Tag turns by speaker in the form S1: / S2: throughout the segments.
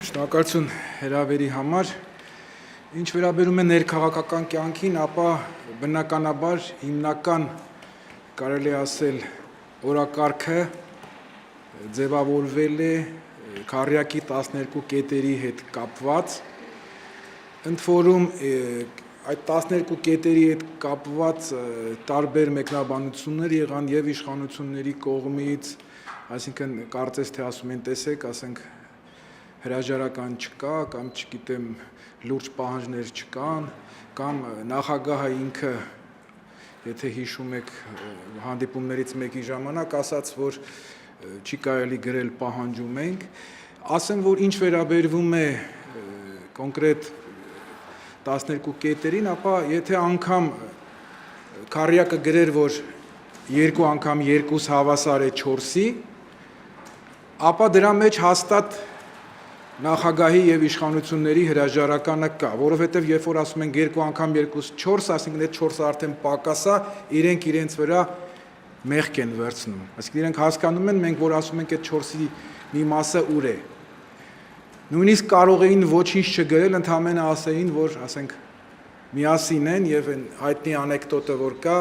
S1: Շնորհակալություն հրավերի համար։ Ինչ վերաբերում է ներքաղաքական կյանքին, ապա բնականաբար հիմնական կարելի է ասել օրակարգը ձևավորվել է քառյակի 12 կետերի հետ կապված։ Ընդ որում այդ 12 կետերի հետ կապված տարբեր մեկնաբանություններ եղան եւ իշխանությունների կողմից, այսինքն կարծես թե ասում են, տեսեք, ասենք հրաժարական չկա, կամ չգիտեմ լուրջ պահանջներ չկան, կամ նախագահը ինքը, եթե հիշում եք հանդիպումներից մեկի ժամանակ ասաց, որ չի կարելի գրել պահանջում ենք, ասեմ, որ ինչ վերաբերվում է կոնկրետ 12 կետերին, ապա եթե անգամ քառյակը գրեր, որ 2 անգամ 2 հավասար է 4-ի, ապա դրա մեջ հաստատ նախագահի եւ իշխանությունների հրաժարականը կա, որովհետեւ երբ որ ասում են 2 անգամ 2 4, ասինքն այդ 4-ը արդեն պակասա, իրենք իրենց վրա մեղք են վերցնում։ Այսինքն իրենք հասկանում են, մենք որ ասում ենք այդ 4-ի մի մասը ուր է։ Նույնիսկ կարող էին ոչինչ չգրել, ընդհանրապես ասեին, որ ասենք միասին են եւ այն հայտնի անեկդոտը որ կա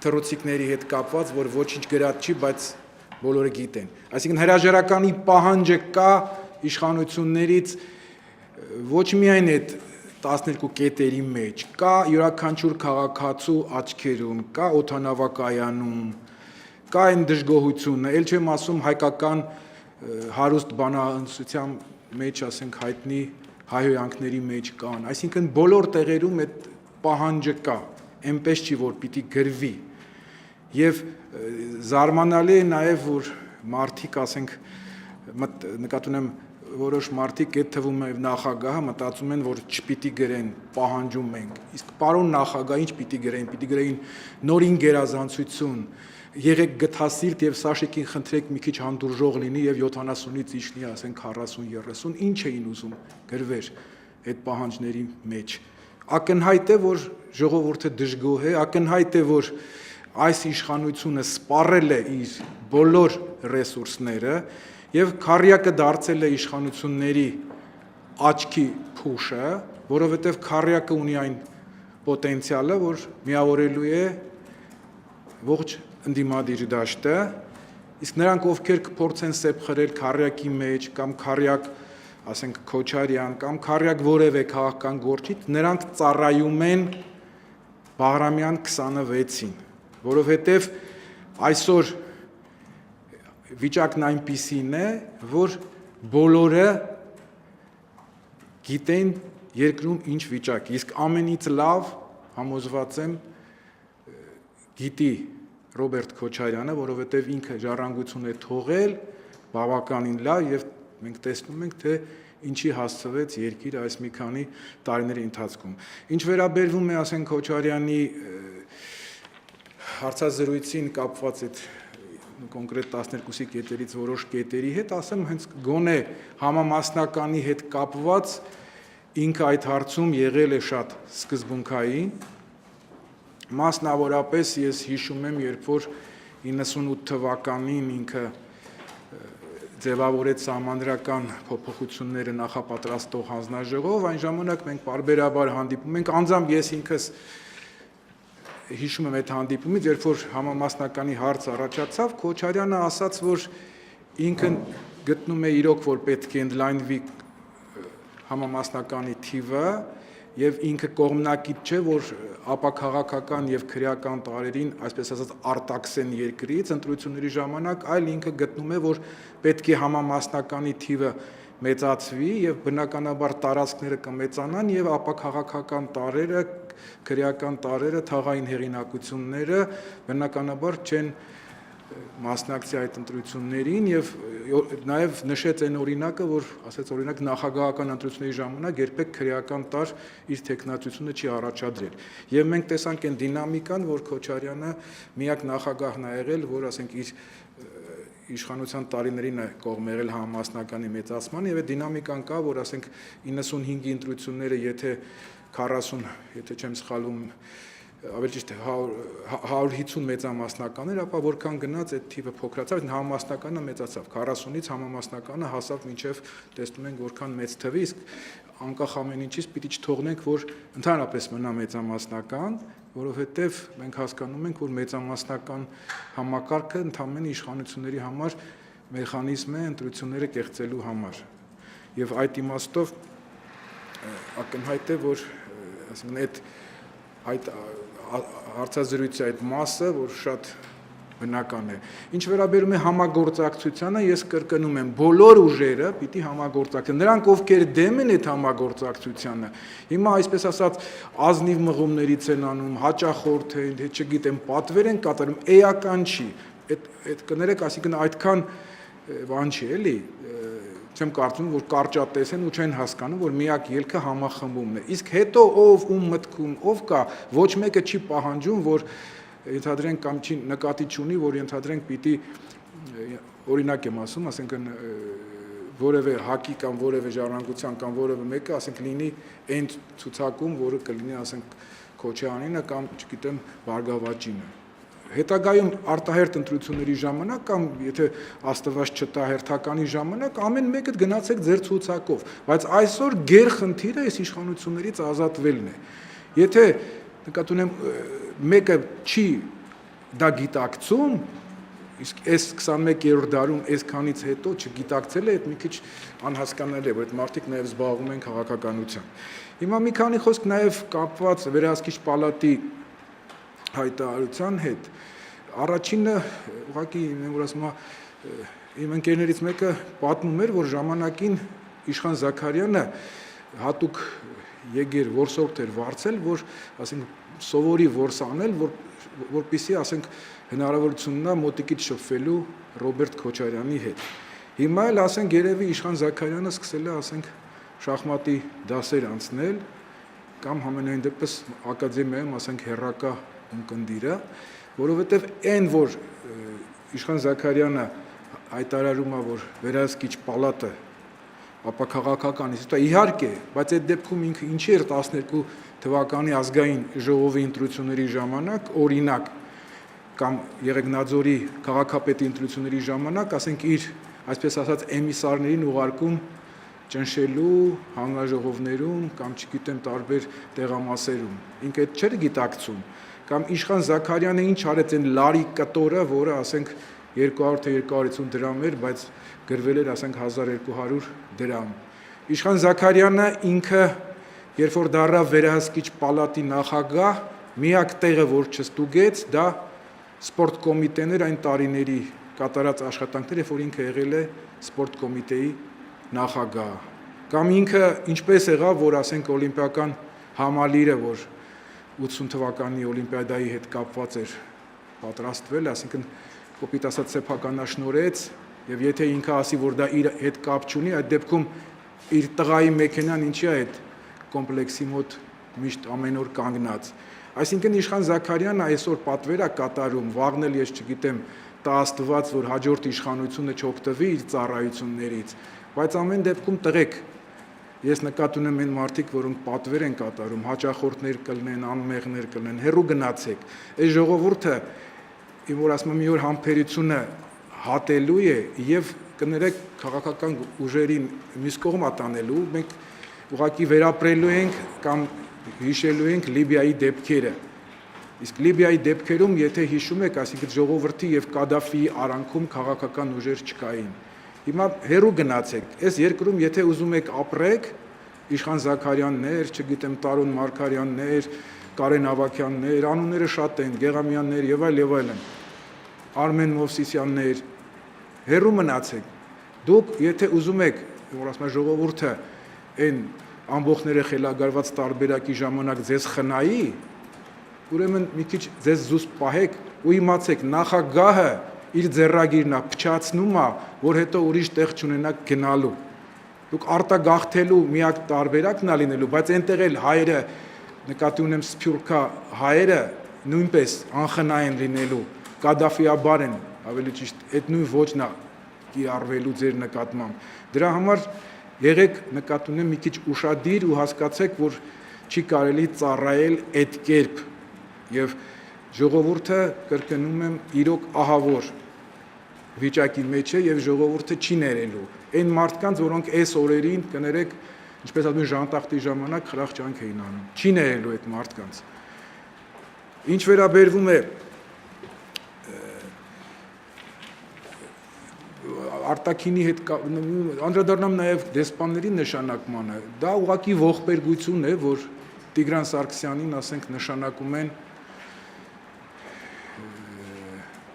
S1: թռուցիկների հետ կապված, որ ոչինչ գրած չի, բայց բոլորը գիտեն։ Այսինքն հրաժարականի պահանջը կա իշխանություններից ոչ միայն այդ 12 կետերի մեջ, կա յուրաքանչյուր քաղաքացու աչքերում, կա օդանավակայանում, կա այն դժգոհությունը, ել չեմ ասում հայկական հարուստ բանահանսության մեջ, ասենք հայտնի հայհոյանքների մեջ կան, այսինքն բոլոր տեղերում այդ պահանջը կա, այնպես չի որ պիտի գրվի։ Եվ զարմանալի է նաև որ մարդիկ, ասենք նկատի ունեմ որոշ մարդիկ այդ թվում է նախագահը մտածում են որ չպիտի գրեն պահանջում ենք իսկ պարոն նախագահ ինչ պիտի գրեին նորին գերազանցություն եղեք գթասիրտ եւ Սաշիկին խնդրեք մի քիչ հանդուրժող լինի եւ 70-ից իջնի ասենք 40-30 ինչ էին ուզում գրվեր այդ պահանջների մեջ ակնհայտ է որ ժողովուրդը դժգոհ է ակնհայտ է որ այս իշխանությունը սպառել է իր բոլոր ռեսուրսները եւ քառյակը դարձել է իշխանությունների աչքի փուշը, որովհետեւ քառյակը ունի այն պոտենցիալը, որ միավորելու է ողջ ընդդիմադիր դաշտը, իսկ նրանք ովքեր կփորձեն սեպխրել քառյակի մեջ կամ քառյակ, ասենք Քոչարյան կամ քառյակ որևէ քաղաքական գործիչ, նրանք ծառայում են Բաղրամյան 26-ին, որովհետեւ այսօր վիճակն այնպիսին է, որ բոլորը գիտեն երկրում ինչ վիճակ, իսկ ամենից լավ համոզված եմ գիտի Ռոբերտ Քոչարյանը, որովհետև ինքը ժառանգություն է թողել բավականին լավ եւ մենք տեսնում ենք, թե ինչի հասցվեց երկիրը այս մի քանի տարիների ընթացքում։ Ինչ վերաբերվում է, ասենք Քոչարյանի հարցազրույցին կապված այդ կոնկրետ 12-ի կետերից որոշ կետերի հետ, ասեմ հենց գոնե համամասնականի հետ կապված ինքը այդ հարցում եղել է շատ սկզբունքային, մասնավորապես ես հիշում եմ, երբ որ 98 թվականին ինքը ձևավորեց սահմանադրական փոփոխությունները նախապատրաստող հանձնաժողով, այն ժամանակ մենք պարբերաբար հանդիպում ենք, անձամբ ես ինքս հիշում եմ այդ հանդիպումից, երբ որ համամասնականի հարց առաջացավ, Քոչարյանը ասաց, որ ինքը գտնում է իրոք, որ պետք է ընդլայնվի համամասնականի թիվը եւ ինքը կողմնակից չէ, որ ապաքաղաքական եւ քրեական տարերին, այսպես ասած, արտաքսեն երկրից ընտրությունների ժամանակ, այլ ինքը գտնում է, որ պետք է համամասնականի թիվը մեծացվի եւ բնականաբար տարածքները կմեծանան եւ ապաքաղաքական տարերը քրեական տարերը, թաղային հեղինակությունները բնականաբար չեն մասնակցի այդ ընտրություններին եւ նաեւ նշեց այն օրինակը, որ ասեց օրինակ նախագահական ընտրությունների ժամանակ երբեք քրեական տար իր տեխնացությունը չի առաջադրել։ Եվ մենք տեսանք այն դինամիկան, որ Քոչարյանը միակ նախագահն է եղել, որ ասենք իր իշխանության տարիներին է կողմ եղել համամասնականի մեծացման եւ այդ դինամիկան կա, որ ասենք 95-ի ընտրությունները եթե 40, եթե չեմ սխալվում, ավելի ճիշտ 150 մեծամասնականներ, ապա որքան գնաց այդ թիվը փոքրացավ, համամասնականը մեծացավ, 40-ից համամասնականը հասավ մինչև տեսնում ենք որքան մեծ թվի, իսկ անկախ ամեն ինչից պիտի չթողնենք, որ ընդհանրապես մնա մեծամասնական, որովհետև մենք հասկանում ենք, որ մեծամասնական համակարգը ընդհանրապես իշխանությունների համար մեխանիզմ է ընտրությունները կեղծելու համար։ Եվ այդ իմաստով ակնհայտ է, որ ասենք այդ հարցազրույցի այդ մասը, որ շատ բնական է։ Ինչ վերաբերում է համագործակցությանը, ես կրկնում եմ, բոլոր ուժերը պիտի համագործակցեն։ Նրանք, ովքեր դեմ են այդ համագործակցությանը, հիմա այսպես ասած ազնիվ մղումներից են անում, հաճախորդ են, չգիտեմ, պատվեր են կատարում, էական չի։ Այդ կներեք, այսինքն այդքան բան չի, էլի, չեմ կարծում, որ կարճատես են ու չեն հասկանում, որ միակ ելքը համախմբումն է։ Իսկ հետո ով ում մտքում ով կա, ոչ մեկը չի պահանջում, որ ենթադրենք կամ չի նկատի չունի, որ ենթադրենք պիտի օրինակ եմ ասում, ասենք որևէ հակի կամ որևէ ժառանգության կամ որևէ մեկը, ասենք լինի այն ցուցակում, որը կլինի, ասենք Քոչարյանինը կամ, չգիտեմ, Բարգավաճինը։ Հետագայում արտահերթ ընտրությունների ժամանակ կամ եթե աստված չտա հերթականի ժամանակ ամեն մեկը գնացեք ձեր ցուցակով, բայց այսօր գերխնդիրը այս իշխանություններից ազատվելն է։ Եթե նկատի ունեմ մեկը չի դա գիտակցում, իսկ այս 21-րդ դարում այսքանից հետո չգիտակցել է, այդ մի քիչ անհասկանալի է, որ այդ մարդիկ նաև զբաղվում են քաղաքականությամբ։ Հիմա մի քանի խոսք նաև կապված վերահսկիչ պալատի հայտարարության հետ։ Առաջինը ուղղակի որ ասում իմ ընկերներից մեկը պատմում էր, որ ժամանակին Իշխան Զաքարյանը հատուկ եկեր որսորդ էր վարձել, որ ասենք սովորի որս անել, որպեսզի ասենք հնարավորություն ունա մոտիկից շփվելու Ռոբերտ Քոչարյանի հետ։ Հիմա էլ ասենք երևի Իշխան Զաքարյանը սկսել է ասենք շախմատի դասեր անցնել կամ համենայն դեպս ակադեմիայում ասենք հերրակա ունկնդիրը, որովհետև այն, որ Իշխան Զաքարյանը հայտարարում է, որ վերահսկիչ պալատը ապա քաղաքական ինստիտուտ է, իհարկե, բայց այդ դեպքում ինքը ինչի էր 12 թվականի ազգային ժողովի ընտրությունների ժամանակ, օրինակ, կամ Եղեգնաձորի քաղաքապետի ընտրությունների ժամանակ, ասենք իր, այսպես ասած, էմիսարներին ուղարկում ճնշելու հանրաժողովներում կամ չգիտեմ տարբեր տեղամասերում։ Ինքը այդ չէր գիտակցում։ Կամ Իշխան Զաքարյանը ինչ արեց այն լարի կտորը, որը ասենք 200 թե 250 դրամ էր, բայց գրվել էր ասենք 1200 դրամ։ Իշխան Զաքարյանը ինքը երբ որ դառավ վերահսկիչ պալատի նախագահ, միակ տեղը որ չստուգեց, դա սպորտ կոմիտեներ այն տարիների կատարած աշխատանքներ, երբ որ ինքը եղել է սպորտ կոմիտեի նախագահ։ Կամ ինքը ինչպես եղավ, որ ասենք օլիմպիական համալիրը, որ 80 թվականի օլիմպիադայի հետ կապված էր պատրաստվել, այսինքն կոպիտ ասած սեփականաշնորհեց, եւ եթե ինքը ասի, որ դա իր հետ կապ չունի, այդ դեպքում իր տղայի մեքենան ինչի է այդ կոմպլեքսի մոտ միշտ ամեն օր կանգնած։ Այսինքն Իշխան Զաքարյանը այսօր պատվեր է կատարում, վաղն էլ ես չգիտեմ, տա Աստված, որ հաջորդ իշխանությունը չօգտվի իր ծառայություններից, բայց ամեն դեպքում տղեկ, ես նկատի ունեմ այն մարդիկ, որոնք պատվեր են կատարում, հաճախորդներ կլինեն, անմեղներ կլինեն, հեռու գնացեք։ Այս ժողովուրդը, որ ասում եմ, մի օր համբերությունը հատելու է եւ կներեք քաղաքական ուժերին մյուս կողմ ատանելու, մենք ուղղակի վերապրելու ենք կամ հիշելու ենք Լիբիայի դեպքերը։ Իսկ Լիբիայի դեպքերում, եթե հիշում եք, այսինքն ժողովրդի եւ Կադաֆիի արանքում քաղաքական ուժեր չկային։ Հիմա հեռու գնացեք, այս երկրում եթե ուզում եք ապրեք, Իշխան Զաքարյաններ, չգիտեմ, Տարոն Մարգարյաններ, Կարեն Ավագյաններ, անունները շատ են, Գեղամյաններ եւ այլն, Արմեն Մովսիսյաններ, հեռու մնացեք։ Դուք եթե ուզում եք, որ ասում եմ ժողովուրդը այն ամբողջները խելագարված տարբերակի ժամանակ ձեզ խնայի, ուրեմն մի քիչ ձեզ զուսպ պահեք ու իմացեք նախագահը իր ձեռագիրն է փչացնում է, որ հետո ուրիշ տեղ չունենաք գնալու։ Դուք արտագաղթելու միակ տարբերակն է լինելու, բայց այնտեղ էլ հայերը, նկատի ունեմ սփյուռքա հայերը նույնպես անխնայ են լինելու, կադաֆիաբար են, ավելի ճիշտ, այդ նույն ոճն է կիրառվելու ձեր նկատմամբ։ Դրա համար եղեք նկատի ունեմ մի քիչ ուշադիր ու հասկացեք, որ չի կարելի ծառայել այդ կերպ եւ ժողովուրդը կրկնում եմ իրոք ահավոր վիճակի մեջ է եւ ժողովուրդը չի ներելու այն մարդկանց, որոնք այս օրերին կներեք, ինչպես ասում են ժանտախտի ժամանակ խրախճանք էին անում, չի ներելու այդ մարդկանց։ Ինչ վերաբերվում է արտաքինի հետ անդրադառնամ նաև դեսպանների նշանակմանը, դա ուղղակի ողբերգություն է, որ Տիգրան Սարգսյանին, ասենք, նշանակում են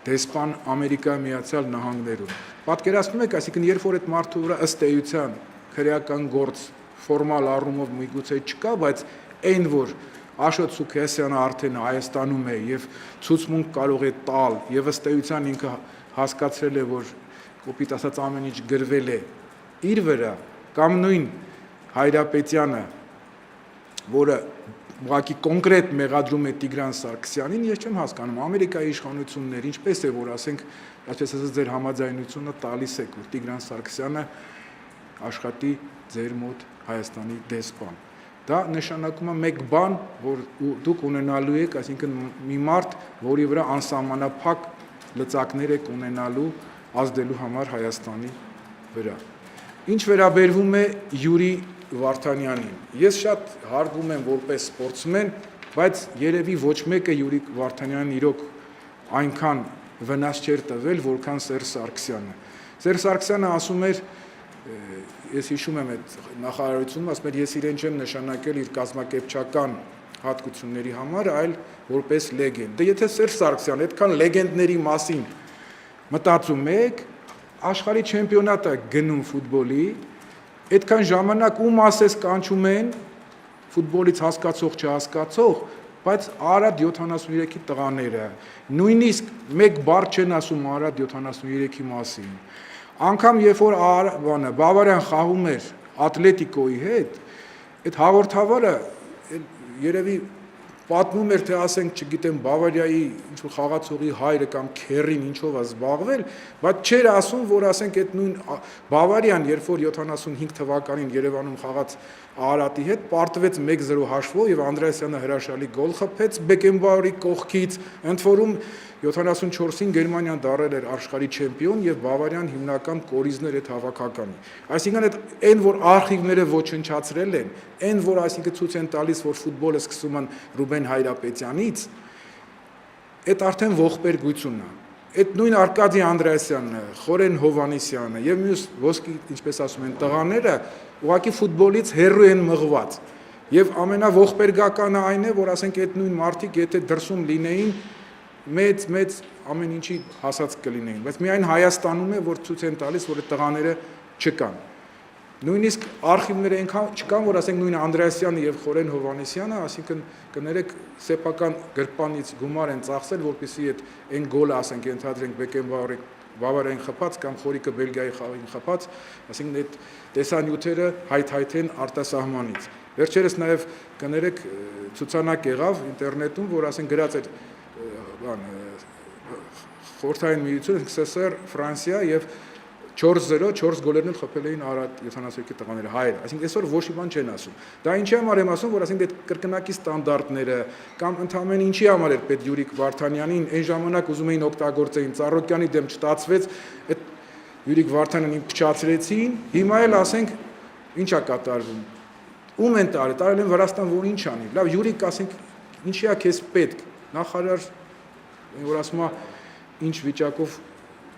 S1: դեսպան Ամերիկայի Միացյալ Նահանգներում։ Պատկերացնում եք, այսինքն երբ որ այդ մարդու վրա ըստ էության քրեական գործ ֆորմալ առումով միգուցե չկա, բայց այն որ Աշոտ Սուքեսյանը արդեն Հայաստանում է եւ ցուցմունք կարող է տալ եւ ըստ էության ինքը հասկացրել է, որ կոպիտ ասած ամեն ինչ գրվել է իր վրա, կամ նույն Հայրապետյանը, որը ուղղակի կոնկրետ մեղադրում է Տիգրան Սարգսյանին, ես չեմ հասկանում Ամերիկայի իշխանություններ, ինչպես է որ ասենք, այսպես ասած ձեր համաձայնությունը տալիս եք, որ Տիգրան Սարգսյանը աշխատի ձեր մոտ Հայաստանի դեսպան։ Դա նշանակում է մեկ բան, որ դուք ունենալու եք, այսինքն մի մարդ, որի վրա անսահմանափակ լծակներ եք ունենալու ազդելու համար Հայաստանի վրա։ Ինչ վերաբերվում է Յուրի Վարդանյանին, ես շատ հարգում եմ որպես սպորտսմեն, բայց երևի ոչ մեկը Յուրի Վարդանյանին իրոք այնքան վնաս չէր տվել, որքան Սերժ Սարգսյանը։ Սերժ Սարգսյանը ասում էր, ես հիշում եմ այդ նախարարությունում, ասում էր, ես իրեն չեմ նշանակել իր կազմակերպչական հատկությունների համար, այլ որպես լեգենդ։ Դե եթե Սերժ Սարգսյանը այդքան լեգենդների մասին մտածում եք, աշխարհի չեմպիոնատը գնում ֆուտբոլի, այդքան ժամանակ ում ասես կանչում են ֆուտբոլից հասկացող չհասկացող, բայց Արադ 73-ի տղաները, նույնիսկ մեկ բառ չեն ասում Արադ 73-ի մասին։ Անգամ երբ որ Բավարիան խաղում էր Ատլետիկոյի հետ, այդ հաղորդավարը երևի պատմում էր, թե ասենք, չգիտեմ, Բավարիայի ինչ-որ խաղացողի հայրը կամ քերին ինչով է զբաղվել, բայց չէր ասում, որ ասենք այդ նույն Բավարիան, երբ որ 75 թվականին Երևանում խաղաց Արարատի հետ, պարտվեց 1-0 հաշվով եւ Անդրեասյանը հրաշալի գոլ խփեց Բեկենբաուրի կողքից, ընդ որում 74-ին Գերմանիան դառել էր աշխարհի չեմպիոն եւ Բավարիան հիմնական կորիզներ այդ հավաքականի։ Այսինքն այն որ արխիվները ոչնչացրել են, այն որ այսինքն ցույց են տալիս, որ ֆուտբոլը սկսում են Ռուբեն Հայրապետյանից, այդ արդեն ողբերգությունն է։ Այդ նույն Արկադի Անդրեասյանը, Խորեն Հովանեսյանը եւ մյուս ոսկի, ինչպես ասում են, տղաները ուղղակի ֆուտբոլից հեռու են մղված։ Եվ ամենաողբերգականը այն է, որ ասենք այդ նույն մարդիկ եթե դրսում լինեին մեծ ամեն ինչի հասած կլինեին, բայց միայն Հայաստանում է, որ ցույց են տալիս, որ այդ տղաները չկան։ Նույնիսկ արխիվները այնքան չկան, որ ասենք նույն Անդրեասյանը եւ Խորեն Հովանեսյանը, ասինքն կներեք սեփական գրպանից գումար են ծախսել, որպեսզի այն գոլը, ասենք, ենթադրենք Բեկենբաուրի Բավարիային խփած կամ Խորիկը Բելգիայի խաղին խփած, ասինքն այդ տեսանյութերը հայթայթեն արտասահմանից։ Վերջերս նաեւ կներեք ցուցանակ եղավ ինտերնետում, որ ասենք գրած էր Խորհրդային միությունը, ՍՍՍՐ, Ֆրանսիա եւ 4-0, 4 գոլերն էլ խփել էին Արարատ 73-ի տղաները, հայերը։ Այսինքն այսօր ոչ մի բան չեն ասում։ Դա ինչի համար եմ ասում, որ ասենք այդ կրկնակի ստանդարտները կամ ընդհանրապես ինչի համար էր պետք Յուրիկ Վարդանյանին այն ժամանակ ուզում էին օգտագործեին Ծառոկյանի դեմ չտածվեց, այդ Յուրիկ Վարդանյանին փչացրեցին, հիմա էլ ասենք ինչա կատարվում։ Ում են տարել են Վրաստան, որ ինչ անի։ Լավ, Յուրիկ ասենք ինչի է քեզ պետք։ Նախարար որ ասում է ինչ վիճակով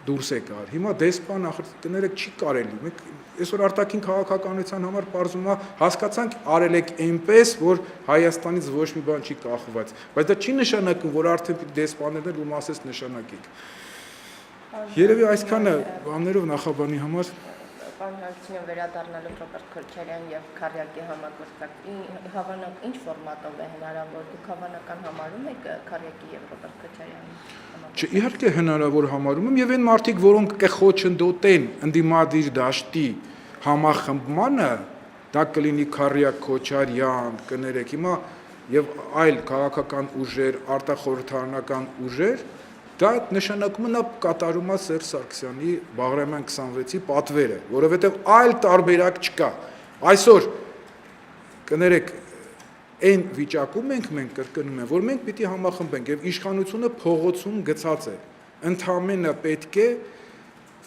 S1: դուրս է գար։ Հիմա դեսպան ախր կներեք չի կարելի։ Մենք այսօր արտաքին քաղաքականության համար բարձում է հասկացանք արել եք այնպես, որ Հայաստանից ոչ մի բան չի կախված, բայց դա չի նշանակում, որ արդեն դեսպաններն ում ասես նշանակեք։ Երևի այսքանը բաներով նախաբանի համար
S2: Պարոն Հարությունյան, վերադառնալով Ռոբերտ Քոչարյան եւ Քարյակի համագործակցի ինչ ֆորմատով է հնարավոր, դուք հավանական համարում եք Քարյակի եւ Ռոբերտ Քոչարյանի համագործակցությունը։
S1: Չէ, իհարկե հնարավոր համարում եմ եւ այն մարդիկ, որոնք կխոչընդոտեն ընդդիմադիր դաշտի համախմբմանը, դա կլինի Քարյակ, Քոչարյան, կներեք, հիմա եւ այլ քաղաքական ուժեր, արտախորհրդարանական ուժեր, դա նշանակում է նա կատարում է Սերժ Սարգսյանի Բաղրամյան 26-ի պատվերը, որովհետև այլ տարբերակ չկա։ Այսօր կներեք Այն վիճակում մենք կրկնում եմ, որ մենք պիտի համախմբենք եւ իշխանությունը փողոցում գցած է։ Ընդհանրապես պետք է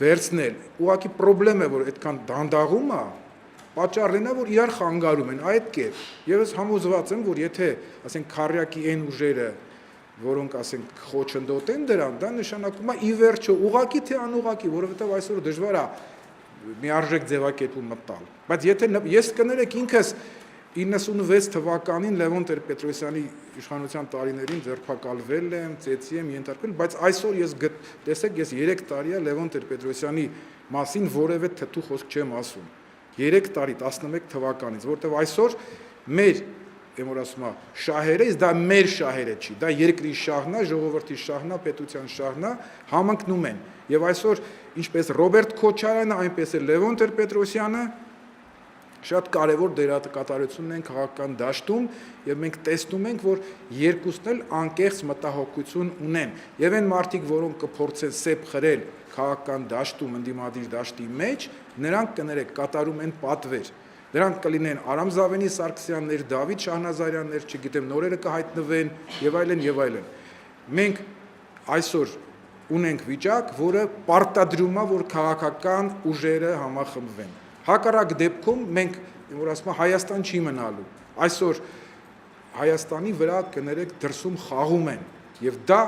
S1: վերցնել։ Ուղղակի խնդրեմ է, որ այդքան դանդաղում է, պատճառն է, որ իրար խանգարում են այդ կերպ։ Եվ ես համոզված եմ, որ եթե, ասենք, քարյակի այն ուժերը, որոնք ասենք խոչընդոտ են դրան, դա նշանակում է ի վերջո ուղղակի թե անուղղակի, որովհետեւ այսօր դժվար է միարժեք ձևակերպում մտալ։ Բայց եթե ես կներեք ինքս 96 թվականին Լևոն Տեր-Պետրոսյանի իշխանության տարիներին ձերբակալվել եմ, ծեծի եմ ենթարկվել, բայց այսօր ես տեսեք, ես 3 տարի է Լևոն Տեր-Պետրոսյանի մասին որևէ թթու խոսք չեմ ասում։ 3 տարի 11 թվականից, որտեղ այսօր մեր որ ասում է շահերը, դա մեր շահերը չի, դա երկրի շահն է, ժողովրդի շահն է, պետության շահն է, համընկնում են։ Եվ այսօր ինչպես Ռոբերտ Քոչարյանը, այնպես էլ Լևոն Տեր-Պետրոսյանը շատ կարևոր դերակատարություն են քաղաքական դաշտում եւ մենք տեսնում ենք, որ երկուսն էլ անկեղծ մտահոգություն ունեն։ Եվ այն մարդիկ, որոնք կփորձեն սեփ խրել քաղաքական դաշտում, ընդդիմադիր դաշտի մեջ, նրանք կներեք կատարում են պատվեր։ Նրանք կլինեն Արամ Զավենի Սարգսյաններ, Դավիթ Շահնազարյաններ, չգիտեմ, նորերը կհայտնվեն եւ այլն եւ այլն։ Մենք այսօր ունենք վիճակ, որը պարտադրում է, որ քաղաքական ուժերը համախմբվեն։ Հակառակ դեպքում մենք, որ ասում եմ, Հայաստան չի մնալու։ Այսօր Հայաստանի վրա կներեք դրսում խաղում են եւ դա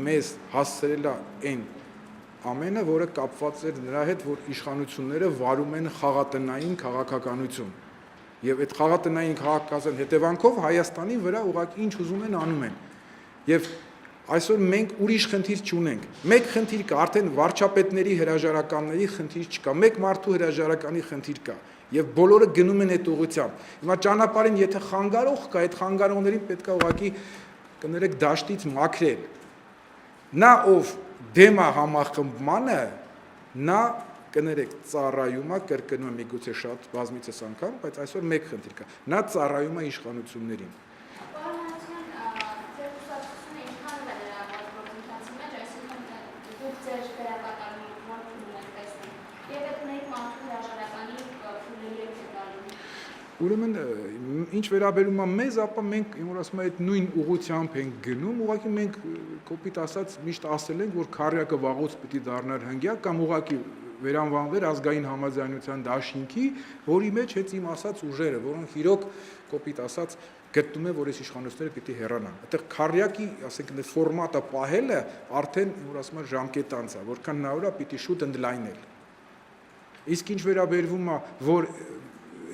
S1: մեզ հասցրել է այն ամենը, որը կապված էր նրա հետ, որ իշխանությունները վարում են խաղատնային քաղաքականություն։ Եվ այդ խաղատնային քաղաքականության հետևանքով Հայաստանի վրա ուղղակի ինչ ուզում են անում են։ Եվ այսօր մենք ուրիշ խնդիր չունենք։ Մեկ խնդիր կա, արդեն վարչապետների հրաժարականների խնդիր չկա, մեկ մարդու հրաժարականի խնդիր կա։ Եվ բոլորը գնում են այդ ուղղությամբ։ Հիմա ճանապարհին եթե խանգարող կա, այդ խանգարողներին պետք է ուղղակի կներեք դաշտից մաքրել։ Նա ով դեմ է համախմբմանը, նա կներեք ծառայում է, կրկնում եմ միգուցե շատ բազմիցս անգամ, բայց այսօր մեկ խնդիր կա։ Նա ծառայում է իշխանություններին։ Ուրեմն ինչ վերաբերում է մեզ, ապա մենք, որ ասում եմ, այդ նույն ուղղությամբ ենք գնում, ուղղակի մենք կոպիտ ասած միշտ ասել ենք, որ քարյակը վաղուց պիտի դառնար հնգյակ կամ ուղղակի վերանվանվեր ազգային համաձայնության դաշինքի, որի մեջ հենց իմ ասած ուժերը, որոնք իրոք կոպիտ ասած գտնում են, որ այս իշխանությունները պիտի հեռանան։ Այդտեղ քարյակի, ասենք, ֆորմատը պահելը արդեն, որ ասում եմ, ժամկետանց է, որքան հնարավոր է պիտի շուտ ընդլայնել։ Իսկ ինչ վերաբերվում է, որ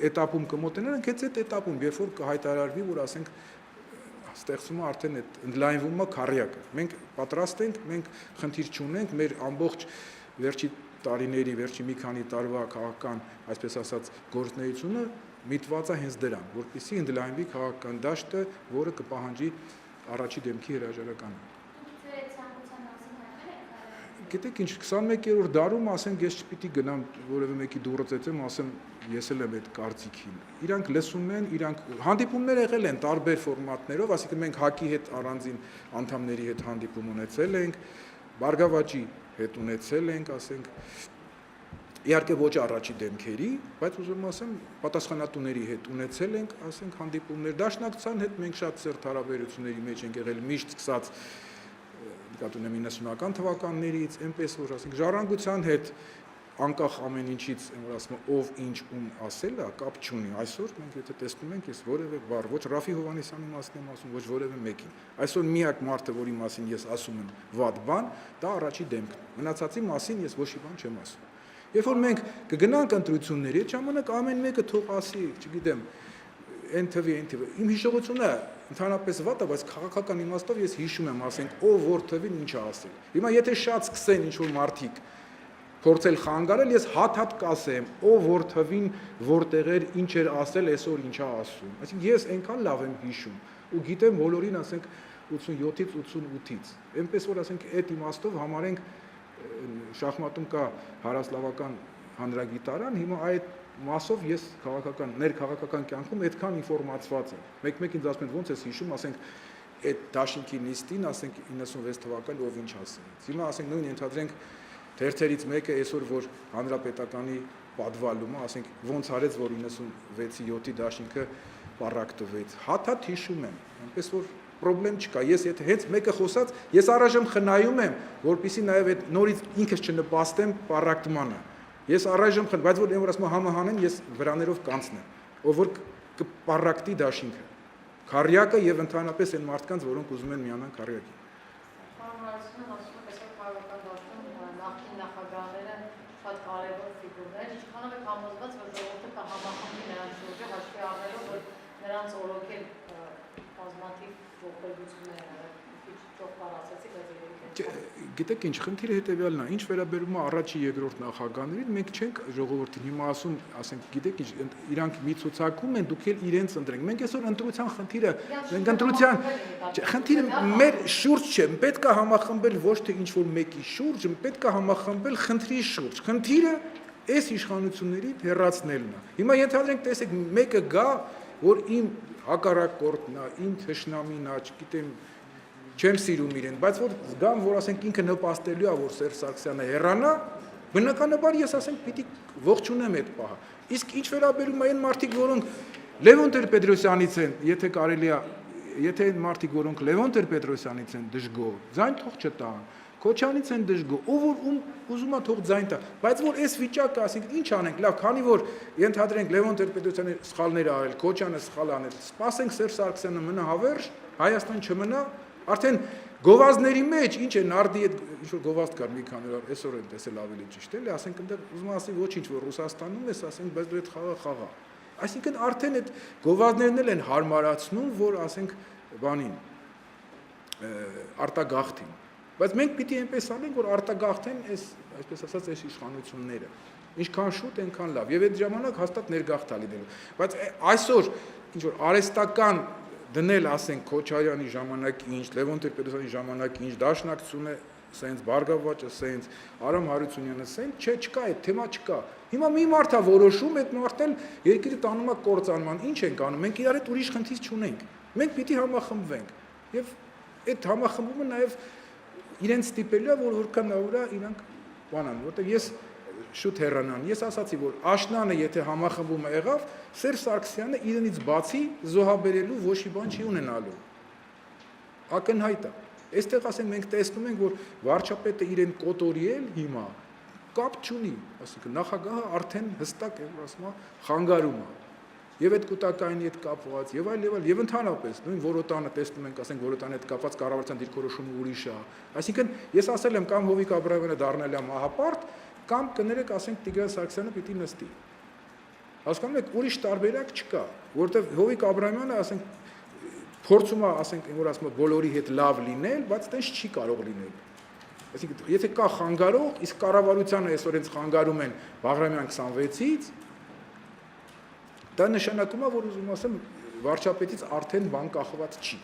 S1: этапում կմոտենանք, այդ этапում, երբ որ կհայտարարվի, որ ասենք ստեղծվում է արդեն այդ ընդլայնվում է քարյակը։ Մենք պատրաստ ենք, մենք խնդիր չունենք, մեր ամբողջ վերջի տարիների, վերջի մի քանի տարվա քաղաքական, այսպես ասած, գործունեությունը միտված է հենց դրան, որպեսզի ընդլայնվի քաղաքական դաշտը, որը կպահանջի առաջի դեմքի հրաժարականը։ Գիտեք ինչ, 21-րդ դարում, ասենք, ես չպիտի գնամ որևէ մեկի դուռը ծեծեմ, ասեմ, ես էլ եմ այդ կարծիքին։ Իրանք լսում են, իրանք հանդիպումներ եղել են տարբեր ֆորմատներով, ասիկա մենք ՀԱԿ-ի հետ առանձին անդամների հետ հանդիպում ունեցել ենք, Բարգավաճի հետ ունեցել ենք, ասենք, իհարկե ոչ առաջի դեմքերի, բայց ուզում ասեմ, պատասխանատուների հետ ունեցել ենք, ասենք, հանդիպումներ, դաշնակցության հետ մենք շատ սերտ հարաբերությունների մեջ ենք եղել, միշտ սկսած նկատում եմ 90-ական թվականներից, այնպես որ ասենք ժառանգության հետ անկախ ամեն ինչից, որ ասում եմ, ով ինչ ում ասել է, կապ չունի։ Այսօր մենք եթե տեսնում ենք, ես որևէ բառ, ոչ Ռաֆի Հովհաննիսյանի մասին եմ ասում, ոչ որևէ մեկին։ Այսօր միակ մարդը, որի մասին ես ասում եմ վատ բան, դա առաջի դեմքն է։ Մնացածի մասին ես ոչ մի բան չեմ ասում։ Երբ որ մենք կգնանք ընտրությունների, այդ ժամանակ ամեն մեկը թող ասի, չգիտեմ, այն թվի, իմ հիշողությունը ընդհանրապես վատ է, բայց քաղաքական իմաստով ես հիշում եմ, ասենք, ով որ թվին ինչ է ասել։ Հիմա եթե շատ սկսեն ինչ-որ մարդիկ փորձել խանգարել, ես հատ-հատ կասեմ, ով որ թվին որտեղ էր, ինչ էր ասել, այսօր ինչ է ասում։ Այսինքն ես այնքան լավ եմ հիշում ու գիտեմ բոլորին, ասենք, 87-ից 88-ից։ Այնպես որ ասենք, այդ իմաստով համարենք շախմատում կա հարասլավական հանրագիտարան, հիմա այդ մասով ես քաղաքական, ներքաղաքական կյանքում այդքան ինֆորմացված եմ։ Մեկ-մեկ ինձ ասում են ոնց ես հիշում, ասենք այդ դաշինքի նիստին, ասենք 96 թվականին ով ինչ ասեց։ Հիմա ասենք նույն ենթադրենք թերթերից մեկը այսօր որ հանրապետականի պատվալումը, ասենք ոնց արեց որ 96-ի 7-ի դաշինքը պարակ տվեց, հաթաթ հիշում եմ, այնպես որ պրոբլեմ չկա, ես եթե հենց մեկը խոսած, ես առայժմ խնայում եմ, որպեսզի նաև այդ նորից ինքս չնպաստեմ պարակտմանը, ես առայժմ բայց որ որ ասում համահանեն, ես վրաներով կանցնեմ, ով որ կպարակտի դաշինքը, քարյակը եւ ընդհանրապես այն մարդկանց, որոնք ուզում են միանան քարյակի։
S3: Նախկին նախագահները շատ կարևոր ֆիգուրներ, ինչքանով եք համոզված, որ ժողովուրդը կհամախմբի նրանց շուրջը, հաշվի առնելով, որ նրանց օրոքել բազմաթիվ ողբերգություններ քիչ ճոխար ասացի, բայց
S1: Գիտեք ինչ, խնդիրը հետեւյալն է, ինչ վերաբերում է առաջի երկրորդ նախագահներին, մենք չենք ժողովրդին հիմա ասում, ասենք, գիտեք ինչ, իրանք մի ցուցակում են, դուք էլ իրենց ընտրենք։ Մենք այսօր ընտրության խնդիրը, մենք ընտրության խնդիրը մեր շուրջ չէ, պետք է համախմբել ոչ թե ինչ որ մեկի շուրջ, պետք է համախմբել խնդրի շուրջ։ Խնդիրը այս իշխանություններից հեռացնելն է։ Հիմա ենթադրենք, տեսեք, մեկը գա, որ իմ հակառակորդն է, իմ թշնամին է, չգիտեմ, չեմ սիրում իրեն, բայց որ զգամ, որ ասենք ինքը նպաստելու է, որ Սերժ Սարգսյանը հեռանա, բնականաբար ես ասենք պիտի ողջունեմ այդ պահը։ Իսկ ինչ վերաբերում է այն մարդիկ, որոնք Լևոն Տեր-Պետրոսյանից են, եթե կարելի է, եթե այն մարդիկ, որոնք Լևոն Տեր-Պետրոսյանից են դժգոհ, ձայն թող չտան, Քոչյանից են դժգոհ, ով որ ուզում է թող ձայն տա, բայց որ այս վիճակը, ասենք, ինչ անենք, լավ, քանի որ ենթադրենք Լևոն Տեր-Պետրոսյանի սխալներ արել, Քոչյանը սխալ անել, սպասենք Սերժ Սարգսյանը մնա հավերժ, Հայաստան չմնա, արդեն գովազդների մեջ ինչ է նարդի այդ ինչ որ գովազդ կար մի քանի օր այսօր եմ տեսել ավելի ճիշտ էլի ասենք այնտեղ ուզում ասի ոչինչ որ Ռուսաստանում ես ասենք բայց դու այդ խաղա այսինքն արդեն այդ գովազդներն էլ են հարմարացնում որ ասենք բանին արտագաղթին բայց մենք պիտի այնպես անենք որ արտագաղթեն այս այսպես ասած այս իշխանությունները ինչքան շուտ այնքան լավ եւ այդ ժամանակ հաստատ ներգաղթա լինելու բայց այսօր ինչ որ արեստական դնել ասենք Քոչարյանի ժամանակի ինչ, Լևոն Տեր-Պետրոսյանի ժամանակի ինչ, Դաշնակցությունը սենց Բարգավաճը, սենց Արամ Հարությունյանը, սենց չէ, չկա այդ թեմա չկա։ Հիմա մի մարդ է որոշում, այդ մարդն էլ երկիրը տանում է կործանման, ինչ ենք անում, մենք իրար հետ ուրիշ խնդիր չունենք։ Մենք պիտի համախմբվենք։ Եվ այդ համախմբումը նաև իրենց ստիպելու է, որ որքան լավ է իրանք բանան, որտեղ ես շուտ հեռանան։ Ես ասացի, որ աշնանը եթե համախմբումը եղավ, Սերժ Սարգսյանը իրենից բացի զոհաբերելու ոչ մի բան չի ունենալու։ Ակնհայտ է։ Այստեղ ասենք մենք տեսնում ենք, որ վարչապետը իրեն կոտորիել հիմա կապ չունի, ասենք նախագահը արդեն հստակ է, որ ասում է, խանգարում է։ Եվ այդ կൂട്ടակայինի հետ կապված, եւ այլ, եւ ընդհանրապես նույն Որոտանը տեսնում ենք, ասենք Որոտանի հետ կապված կառավարության դիրքորոշումը ուրիշ է։ Այսինքն ես ասել եմ կամ Հովիկ Աբրահամյանը դառնալ է մահապարտ, կամ կներեք, ասենք Տիգրան Սարգսյանը պիտի նստի։ Հասկանում եք, ուրիշ տարբերակ չկա, որովհետև Հովիկ Աբրահամյանը, ասենք, փորձում է, ասենք, որ ասում է բոլորի հետ լավ լինել, բայց այդպես չի կարող լինել։ Այսինքն, եթե կա խանգարող, իսկ կառավարությանը այսօր հենց խանգարում են Բաղրամյան 26-ից, դա նշանակում է, որ ուզում ասեմ, վարչապետից արդեն բան կախված չի։